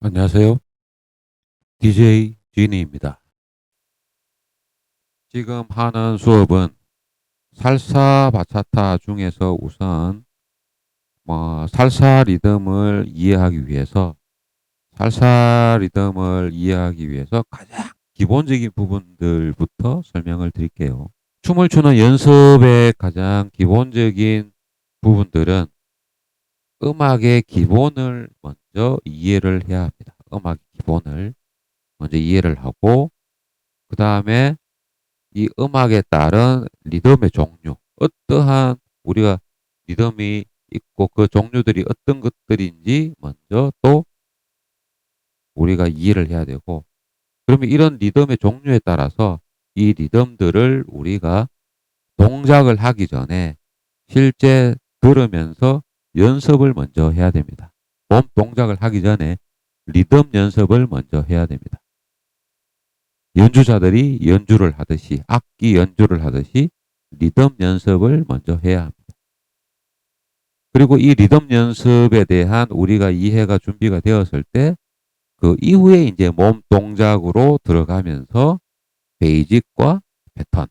안녕하세요. DJ 지니입니다. 지금 하는 수업은 살사 바차타 중에서 우선 살사 리듬을 이해하기 위해서 가장 기본적인 부분들부터 설명을 드릴게요. 춤을 추는 연습의 가장 기본적인 부분들은 음악의 기본을 먼저 이해를 해야 합니다. 음악의 기본을 먼저 이해를 하고 그 다음에 이 음악에 따른 리듬의 종류, 어떠한 우리가 리듬이 있고 그 종류들이 어떤 것들인지 먼저 또 우리가 이해를 해야 되고, 그러면 이런 리듬의 종류에 따라서 이 리듬들을 우리가 동작을 하기 전에 실제 들으면서 연습을 먼저 해야 됩니다. 몸 동작을 하기 전에 리듬 연습을 먼저 해야 됩니다. 연주자들이 연주를 하듯이, 악기 연주를 하듯이 리듬 연습을 먼저 해야 합니다. 그리고 이 리듬 연습에 대한 우리가 이해가 준비가 되었을 때 그 이후에 이제 몸 동작으로 들어가면서 베이직과 패턴,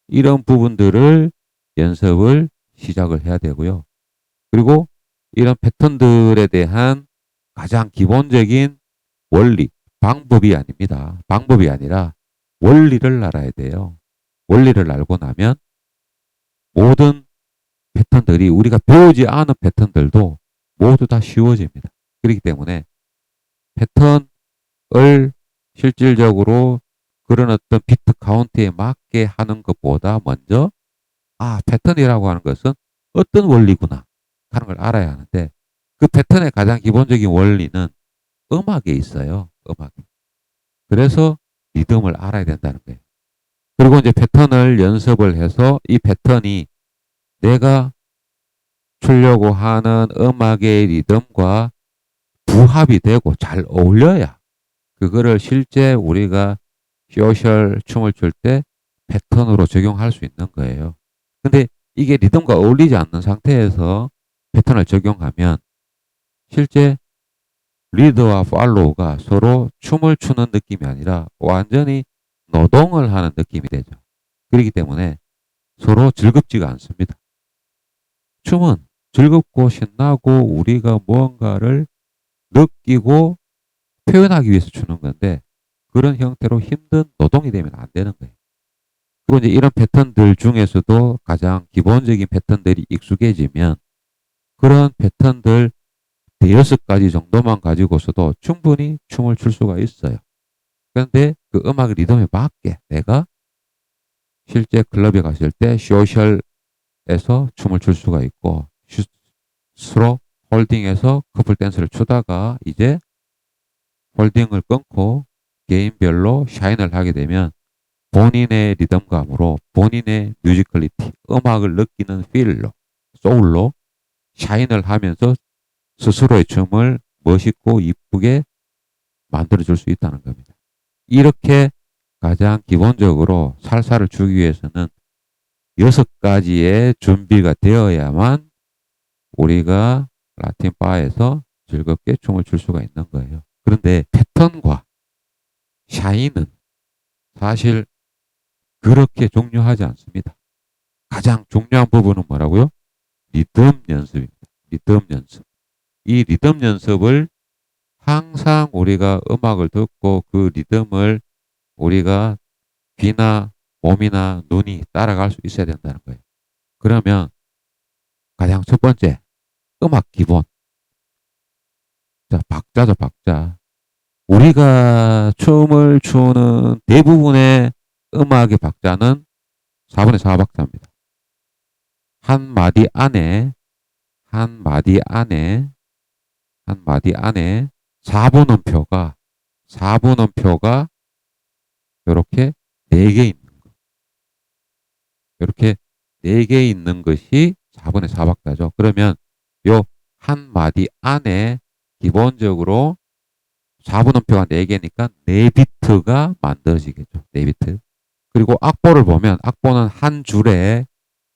이런 부분들을 연습을 시작을 해야 되고요. 그리고 이런 패턴들에 대한 가장 기본적인 원리, 방법이 아닙니다. 방법이 아니라 원리를 알아야 돼요. 원리를 알고 나면 모든 패턴들이, 우리가 배우지 않은 패턴들도 모두 다 쉬워집니다. 그렇기 때문에 패턴을 실질적으로 그런 어떤 비트 카운트에 맞게 하는 것보다 먼저 패턴이라고 하는 것은 어떤 원리구나 하는 걸 알아야 하는데, 그 패턴의 가장 기본적인 원리는 음악에 있어요. 음악에. 그래서 리듬을 알아야 된다는 거예요. 그리고 이제 패턴을 연습을 해서 이 패턴이 내가 추려고 하는 음악의 리듬과 부합이 되고 잘 어울려야 그거를 실제 우리가 소셜 춤을 출 때 패턴으로 적용할 수 있는 거예요. 근데 이게 리듬과 어울리지 않는 상태에서 패턴을 적용하면 실제 리드와 팔로우가 서로 춤을 추는 느낌이 아니라 완전히 노동을 하는 느낌이 되죠. 그렇기 때문에 서로 즐겁지가 않습니다. 춤은 즐겁고 신나고 우리가 무언가를 느끼고 표현하기 위해서 추는 건데, 그런 형태로 힘든 노동이 되면 안 되는 거예요. 그리고 이제 이런 패턴들 중에서도 가장 기본적인 패턴들이 익숙해지면 그런 패턴들 대여섯 가지 정도만 가지고서도 충분히 춤을 출 수가 있어요. 그런데 그 음악 리듬에 맞게 내가 실제 클럽에 갔을 때 소셜에서 춤을 출 수가 있고, 스로 홀딩에서 커플 댄스를 추다가 이제 홀딩을 끊고 개인별로 샤인을 하게 되면 본인의 리듬감으로, 본인의 뮤지컬리티, 음악을 느끼는 필로, 소울로 샤인을 하면서 스스로의 춤을 멋있고 이쁘게 만들어줄 수 있다는 겁니다. 이렇게 가장 기본적으로 살사를 추기 위해서는 여섯 가지의 준비가 되어야만 우리가 라틴 바에서 즐겁게 춤을 출 수가 있는 거예요. 그런데 패턴과 샤인은 사실 그렇게 중요하지 않습니다. 가장 중요한 부분은 뭐라고요? 리듬 연습입니다. 리듬 연습. 이 리듬 연습을 항상 우리가 음악을 듣고 그 리듬을 우리가 귀나 몸이나 눈이 따라갈 수 있어야 된다는 거예요. 그러면 가장 첫 번째, 음악 기본. 자, 박자죠, 박자. 우리가 춤을 추는 대부분의 음악의 박자는 4분의 4박자입니다. 한 마디 안에, 한 마디 안에, 한 마디 안에 4분음표가, 4분음표가 이렇게 4개 있는 거. 이렇게 4개 있는 것이 4분의 4박자죠. 그러면 요 한 마디 안에 기본적으로 4분음표가 4개니까 4비트가 만들어지겠죠. 4비트. 그리고 악보를 보면 악보는 한 줄에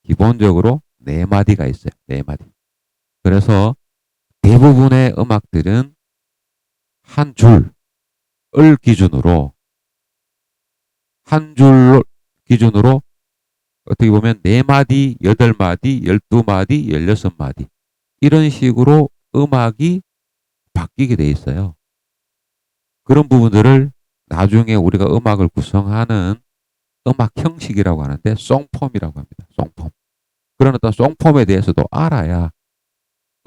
기본적으로 4마디가 있어요. 4마디. 그래서 대부분의 음악들은 한 줄을 기준으로 한 줄 기준으로 어떻게 보면 4마디, 8마디, 12마디, 16마디 이런 식으로 음악이 바뀌게 돼 있어요. 그런 부분들을 나중에 우리가 음악을 구성하는 음악 형식이라고 하는데 송폼이라고 합니다. 송폼. 그런 어떤 송폼에 대해서도 알아야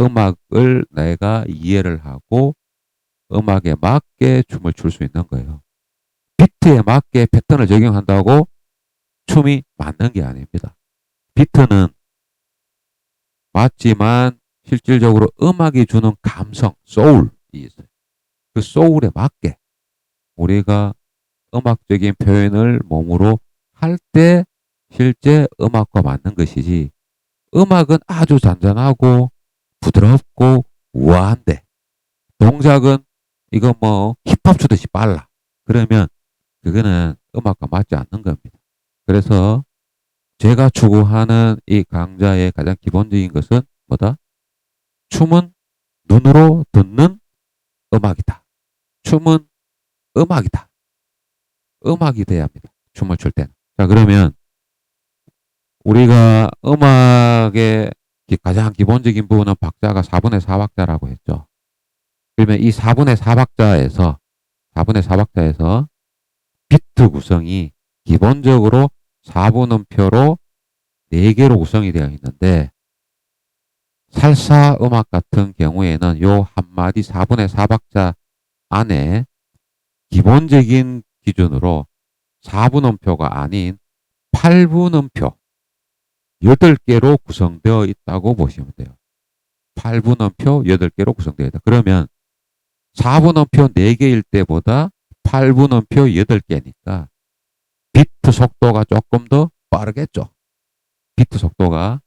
음악을 내가 이해를 하고 음악에 맞게 춤을 출 수 있는 거예요. 비트에 맞게 패턴을 적용한다고 춤이 맞는 게 아닙니다. 비트는 맞지만 실질적으로 음악이 주는 감성, 소울이 있어요. 그 소울에 맞게 우리가 음악적인 표현을 몸으로 할 때 실제 음악과 맞는 것이지, 음악은 아주 잔잔하고 부드럽고 우아한데 동작은 이거 뭐 힙합 추듯이 빨라. 그러면 그거는 음악과 맞지 않는 겁니다. 그래서 제가 추구하는 이 강좌의 가장 기본적인 것은 뭐다? 춤은 눈으로 듣는 음악이다. 춤은 음악이다. 음악이 돼야 합니다. 춤을 출 때는. 자, 그러면 우리가 음악의 가장 기본적인 부분은 박자가 4분의 4박자라고 했죠. 그러면 이 4분의 4박자에서 비트 구성이 기본적으로 4분음표로 4개로 구성이 되어 있는데, 살사 음악 같은 경우에는 요 한마디 4분의 4박자 안에 기본적인 기준으로 4분음표가 아닌 8분음표 8개로 구성되어 있다고 보시면 돼요. 8분음표 8개로 구성되어 있다. 그러면 4분음표 4개일 때보다 8분음표 8개니까 비트 속도가 조금 더 빠르겠죠. 비트 속도가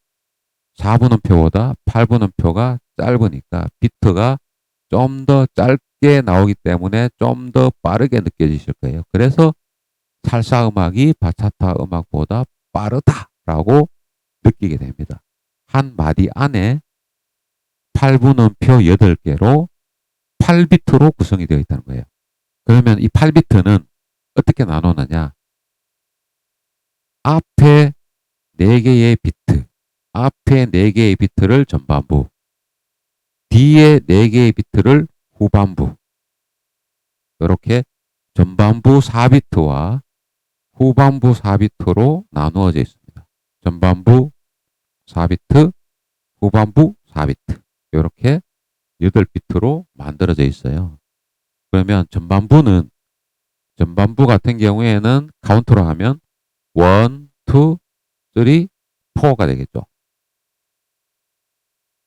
4분음표보다 8분음표가 짧으니까 비트가 좀 더 짧게 나오기 때문에 좀 더 빠르게 느껴지실 거예요. 그래서 살사 음악이 바차타 음악보다 빠르다라고 느끼게 됩니다. 한 마디 안에 8분음표 8개로 8비트로 구성이 되어 있다는 거예요. 그러면 이 8비트는 어떻게 나누느냐? 앞에 4개의 비트, 앞에 4개의 비트를 전반부, 뒤에 4개의 비트를 후반부. 이렇게 전반부 4비트와 후반부 4비트로 나누어져 있습니다. 전반부 4비트, 후반부 4비트. 이렇게 8비트로 만들어져 있어요. 그러면 전반부 같은 경우에는 카운트로 하면 1, 2, 3, 4가 되겠죠.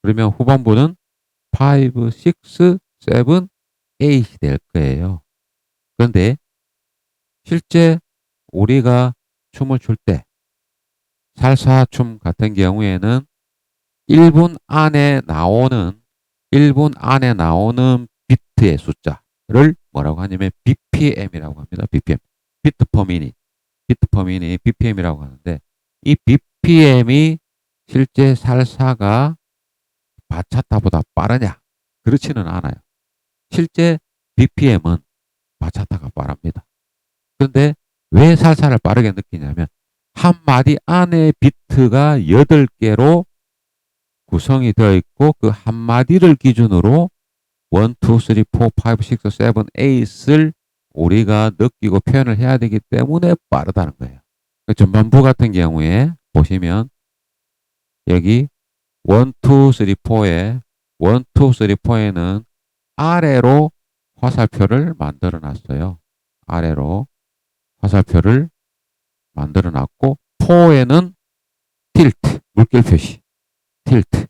그러면 후반부는 5, 6, 7, 8이 될 거예요. 그런데 실제 우리가 춤을 출 때 살사 춤 같은 경우에는 1분 안에 나오는 1분 안에 나오는 비트의 숫자를 뭐라고 하냐면 BPM이라고 합니다. BPM. 비트 퍼 미닛. 비트 퍼 미닛 BPM이라고 하는데, 이 BPM이 실제 살사가 바차타보다 빠르냐? 그렇지는 않아요. 실제 BPM은 바차타가 빠릅니다. 그런데 왜 살사를 빠르게 느끼냐면 한 마디 안에 비트가 8개로 구성이 되어 있고 그 한 마디를 기준으로 1, 2, 3, 4, 5, 6, 7, 8을 우리가 느끼고 표현을 해야 되기 때문에 빠르다는 거예요. 전반부 같은 경우에 보시면 여기 1, 2, 3, 4에 1, 2, 3, 4에는 아래로 화살표를 만들어 놨어요. 아래로 화살표를 만들어 놨고 4에는 틸트, 물결 표시. 틸트,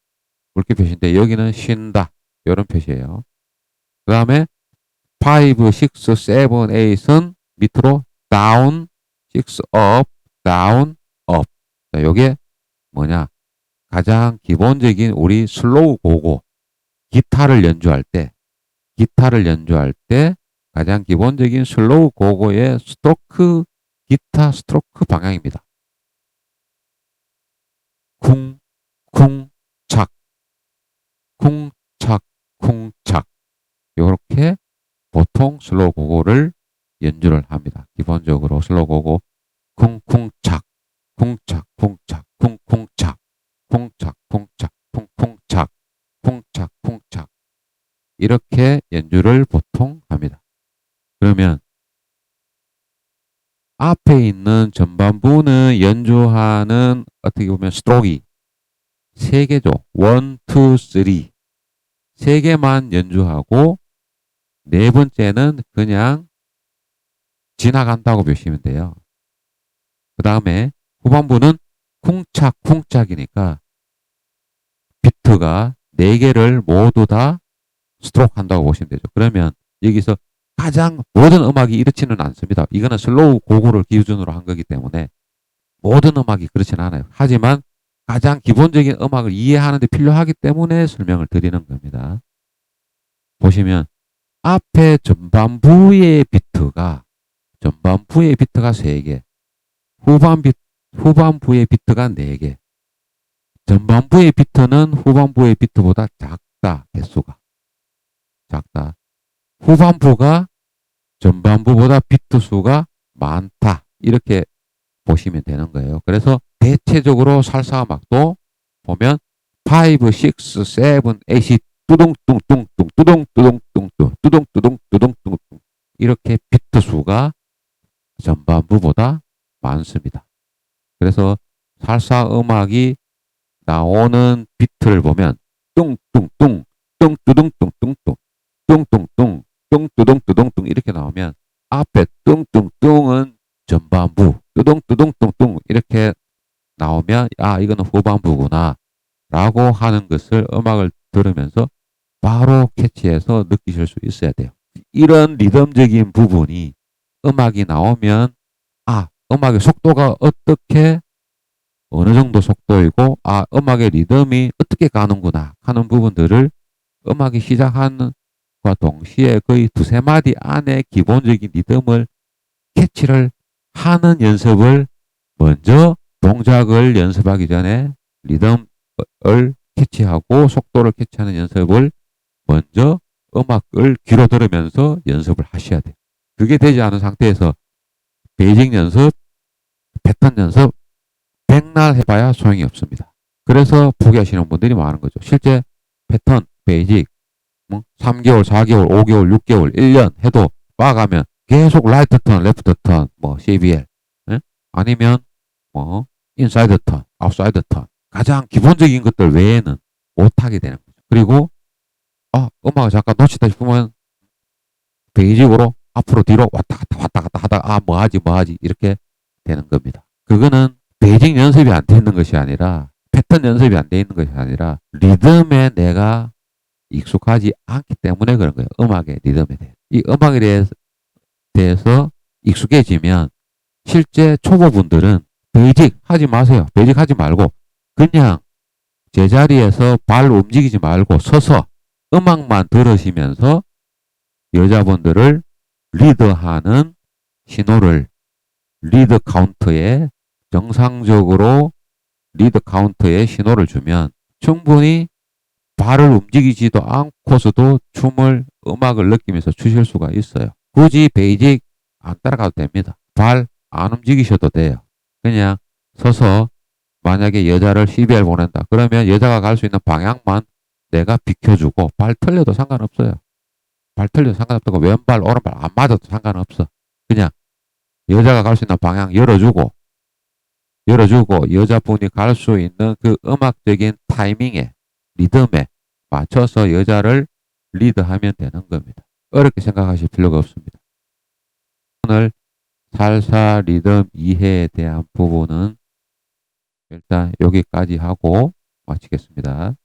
물결 표시인데 여기는 쉰다. 이런 표시예요. 그 다음에 5, 6, 7, 8은 밑으로 down, 6 up, down, up. 자, 요게 뭐냐? 가장 기본적인 우리 슬로우 고고 기타를 연주할 때 가장 기본적인 슬로우 고고의 스트로크, 기타 스트로크 방향입니다. 쿵, 쿵, 착, 쿵, 착, 쿵, 착. 요렇게 보통 슬로우 고고를 연주를 합니다. 기본적으로 슬로우 고고 쿵쿵착 쿵착 쿵착 쿵쿵착 쿵착 쿵착 쿵쿵착 쿵착 쿵착 이렇게 연주를 보통 합니다. 그러면 앞에 있는 전반부는 연주하는 어떻게 보면 스트로크이 세 개죠. 1, 2, 3. 세 개만 연주하고 네 번째는 그냥 지나간다고 보시면 돼요. 그 다음에 후반부는 쿵착쿵착이니까 비트가 네 개를 모두 다 스트로크 한다고 보시면 되죠. 그러면 여기서 가장 모든 음악이 이렇지는 않습니다. 이거는 슬로우 고고를 기준으로 한 거기 때문에 모든 음악이 그렇지는 않아요. 하지만 가장 기본적인 음악을 이해하는 데 필요하기 때문에 설명을 드리는 겁니다. 보시면 앞에 전반부의 비트가 3개, 후반부의 비트가 4개. 전반부의 비트는 후반부의 비트보다 작다. 개수가 작다. 후반부가 전반부보다 비트 수가 많다. 이렇게 보시면 되는 거예요. 그래서 대체적으로 살사 음악도 보면 5, 6, 7, 8이 뚜둥뚱뚱뚱 뚜둥뚜둥뚱뚱 뚜둥뚜둥뚜둥뚱뚱 이렇게 비트 수가 전반부보다 많습니다. 그래서 살사 음악이 나오는 비트를 보면 뚱뚱뚱 뚱뚜둥뚱뚱뚱 뚱뚱뚱 뚱뚜둥뚜둥뚱 이렇게 나오면 앞에 뚱뚱뚱은 전반부 뚜둥뚜둥뚱뚱 이렇게 나오면 아 이거는 후반부구나 라고 하는 것을 음악을 들으면서 바로 캐치해서 느끼실 수 있어야 돼요. 이런 리듬적인 부분이 음악이 나오면 아 음악의 속도가 어떻게 어느 정도 속도이고 아 음악의 리듬이 어떻게 가는구나 하는 부분들을 음악이 시작하는 과 동시에 거의 두세 마디 안에 기본적인 리듬을 캐치를 하는 연습을 먼저 동작을 연습하기 전에 리듬을 캐치하고 속도를 캐치하는 연습을 먼저 음악을 귀로 들으면서 연습을 하셔야 돼요. 그게 되지 않은 상태에서 베이직 연습, 패턴 연습 백날 해봐야 소용이 없습니다. 그래서 포기하시는 분들이 많은 거죠. 실제 패턴, 베이직 3개월, 4개월, 5개월, 6개월, 1년 해도 빠가면 계속 라이트 턴, 레프트 턴, CBL, 예? 아니면 인사이드 턴, 아웃사이드 턴 가장 기본적인 것들 외에는 못하게 되는 거죠. 그리고 음악을 잠깐 놓치다 싶으면 베이직으로 앞으로 뒤로 왔다 갔다 하다가 뭐하지 이렇게 되는 겁니다. 그거는 베이직 연습이 안 돼 있는 것이 아니라 패턴 연습이 안 돼 있는 것이 아니라 리듬에 내가 익숙하지 않기 때문에 그런 거예요. 음악의 리듬에 대해. 이 음악에 대해서 익숙해지면 실제 초보분들은 베이직 하지 마세요. 베이직 하지 말고 그냥 제자리에서 발 움직이지 말고 서서 음악만 들으시면서 여자분들을 리드하는 신호를 리드 카운트에 정상적으로 리드 카운트에 신호를 주면 충분히 발을 움직이지도 않고서도 음악을 느끼면서 추실 수가 있어요. 굳이 베이직 안 따라가도 됩니다. 발 안 움직이셔도 돼요. 그냥 서서 만약에 여자를 CBR 보낸다. 그러면 여자가 갈 수 있는 방향만 내가 비켜주고 발 틀려도 상관없어요. 발 틀려도 상관없고 왼발 오른발 안 맞아도 상관없어. 그냥 여자가 갈 수 있는 방향 열어주고 여자분이 갈 수 있는 그 음악적인 타이밍에 리듬에 맞춰서 여자를 리드하면 되는 겁니다. 어렵게 생각하실 필요가 없습니다. 오늘 살사 리듬 이해에 대한 부분은 일단 여기까지 하고 마치겠습니다.